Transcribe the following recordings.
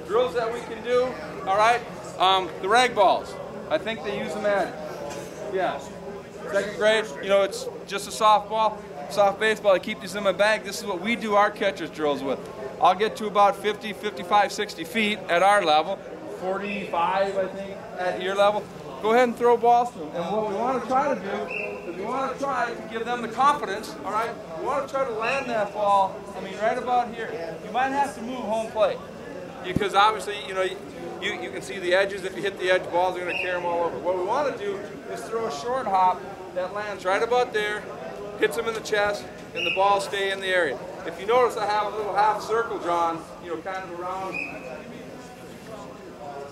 Drills that we can do, all right? The rag balls. I think they use them at, yeah, second grade. You know, it's just a softball, soft baseball. I keep these in my bag. This is what we do our catcher's drills with. I'll get to about 50, 55, 60 feet at our level, 45, I think, at your level. Go ahead and throw balls to them. And what we want to try to do is we want to try to give them the confidence, all right? We want to try to land that ball, I mean, right about here. You might have to move home plate because obviously, you know, you can see the edges. If you hit the edge, balls are going to carry them all over. What we want to do is throw a short hop that lands right about there, hits them in the chest, and the balls stay in the area. If you notice, I have a little half circle drawn, you know, kind of around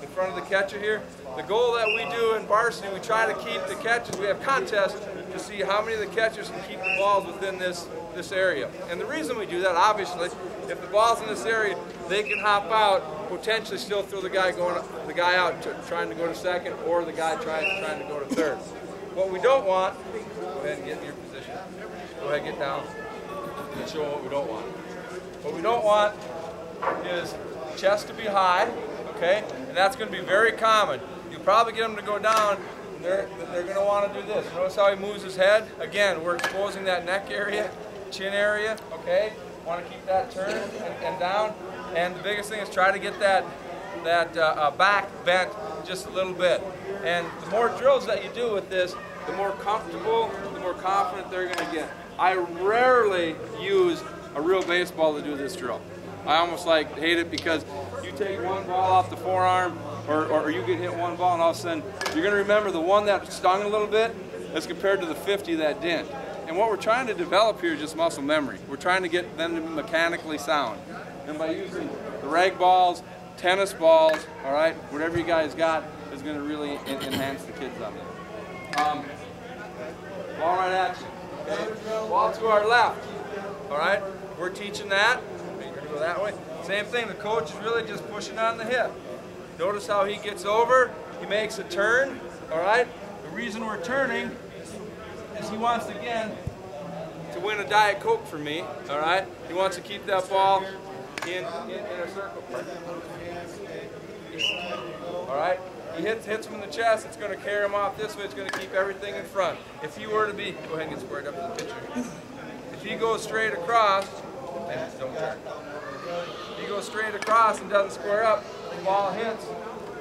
in front of the catcher here. The goal that we do in varsity, we try to keep the catches. We have contests to see how many of the catchers can keep the balls within this area. And the reason we do that, obviously, if the ball's in this area, they can hop out, potentially still throw the guy out trying to go to second, or the guy trying to go to third. What we don't want, go ahead and get in your position. Go ahead, get down, and show them what we don't want. What we don't want is chest to be high, okay? And that's going to be very common. You probably get them to go down, and they're going to want to do this. Notice how he moves his head? Again, we're exposing that neck area, chin area, okay? Want to keep that turned and down. And the biggest thing is try to get that back bent just a little bit. And the more drills that you do with this, the more comfortable, the more confident they're going to get. I rarely use a real baseball to do this drill. I almost hate it because you take one ball off the forearm or you get hit one ball and all of a sudden you're going to remember the one that stung a little bit as compared to the 50 that didn't. And what we're trying to develop here is just muscle memory. We're trying to get them to be mechanically sound. And by using the rag balls, tennis balls, all right, whatever you guys got is going to really enhance the kids on there. Ball right at you. Okay? Ball to our left. All right, we're teaching that. We're going to go that way. Same thing, the coach is really just pushing on the hip. Notice how he gets over, he makes a turn, all right? The reason we're turning is he wants, again, to win a Diet Coke for me, all right? He wants to keep that ball in a circle. All right? He hits him in the chest, it's going to carry him off this way, it's going to keep everything in front. If he were to be, go ahead and get squared up to the pitcher. If he goes straight across, and don't turn. If he goes straight across and doesn't square up, the ball hits,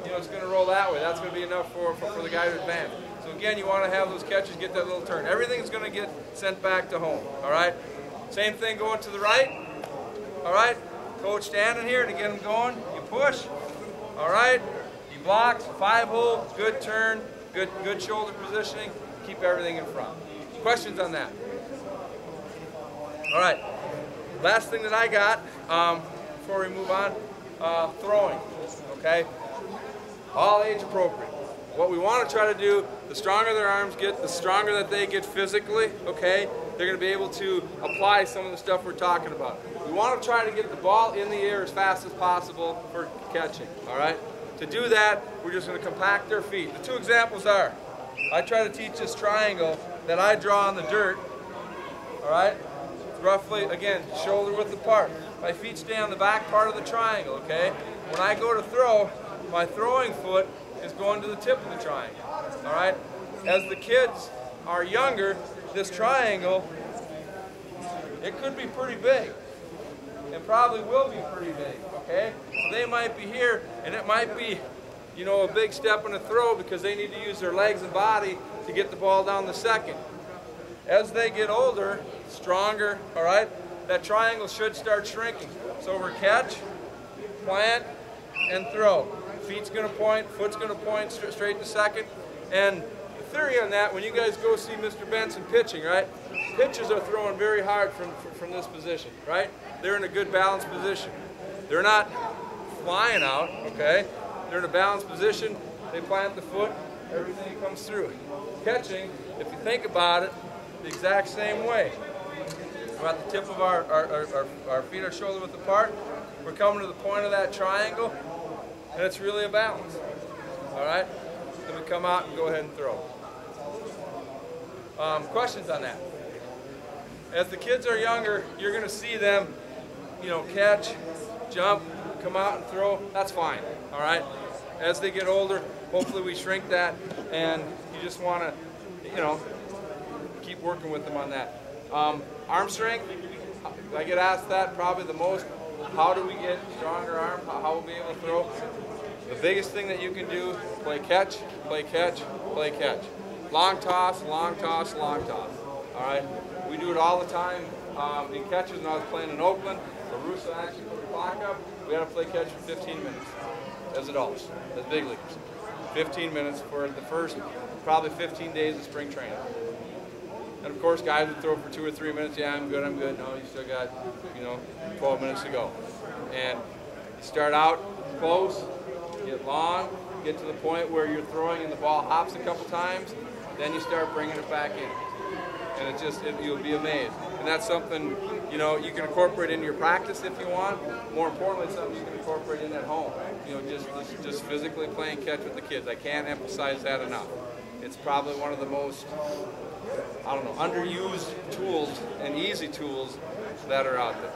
you know, it's going to roll that way. That's going to be enough for the guy to advance. So again, you want to have those catches get that little turn. Everything's going to get sent back to home, all right? Same thing going to the right, all right? Coach standing here to get him going. You push, all right? He blocks, 5-hole, good turn, good shoulder positioning. Keep everything in front. Questions on that? All right. Last thing that I got before we move on, throwing, okay? All age appropriate. What we want to try to do, the stronger their arms get, the stronger that they get physically, okay? They're going to be able to apply some of the stuff we're talking about. We want to try to get the ball in the air as fast as possible for catching, all right? To do that, we're just going to compact their feet. The two examples are, I try to teach this triangle that I draw on the dirt, all right? Roughly, again, shoulder width apart. My feet stay on the back part of the triangle, okay? When I go to throw, my throwing foot is going to the tip of the triangle, all right? As the kids are younger, this triangle, it could be pretty big, and probably will be pretty big, okay? So they might be here, and it might be, you know, a big step in a throw because they need to use their legs and body to get the ball down the second. As they get older, stronger, all right, that triangle should start shrinking. So we're catch, plant, and throw. Feet's going to point, foot's going to point straight to second. And the theory on that, when you guys go see Mr. Benson pitching, right, pitchers are throwing very hard from this position, right? They're in a good balanced position. They're not flying out, okay? They're in a balanced position. They plant the foot, everything comes through. Catching, if you think about it, the exact same way. We're at the tip of our feet are shoulder width apart. We're coming to the point of that triangle, and it's really a balance. All right? Then we come out and go ahead and throw. Questions on that? As the kids are younger, you're going to see them, you know, catch, jump, come out and throw, that's fine, all right? As they get older, hopefully we shrink that, and you just want to, you know, keep working with them on that. Arm strength, I get asked that probably the most. How do we get stronger arm? How will we be able to throw? The biggest thing that you can do, play catch, play catch, play catch. Long toss, long toss, long toss. All right? We do it all the time in catches. When I was playing in Oakland, LaRussa actually put the clock up. We had to play catch for 15 minutes as adults, as big leaguers. 15 minutes for the first probably 15 days of spring training. And of course, guys would throw for 2 or 3 minutes. Yeah, I'm good, I'm good. No, you still got, 12 minutes to go. And you start out close, get long, get to the point where you're throwing and the ball hops a couple times, then you start bringing it back in. And you'll be amazed. And that's something, you can incorporate into your practice if you want. More importantly, it's something you can incorporate in at home. Just physically playing catch with the kids. I can't emphasize that enough. It's probably one of the most, underused tools and easy tools that are out there.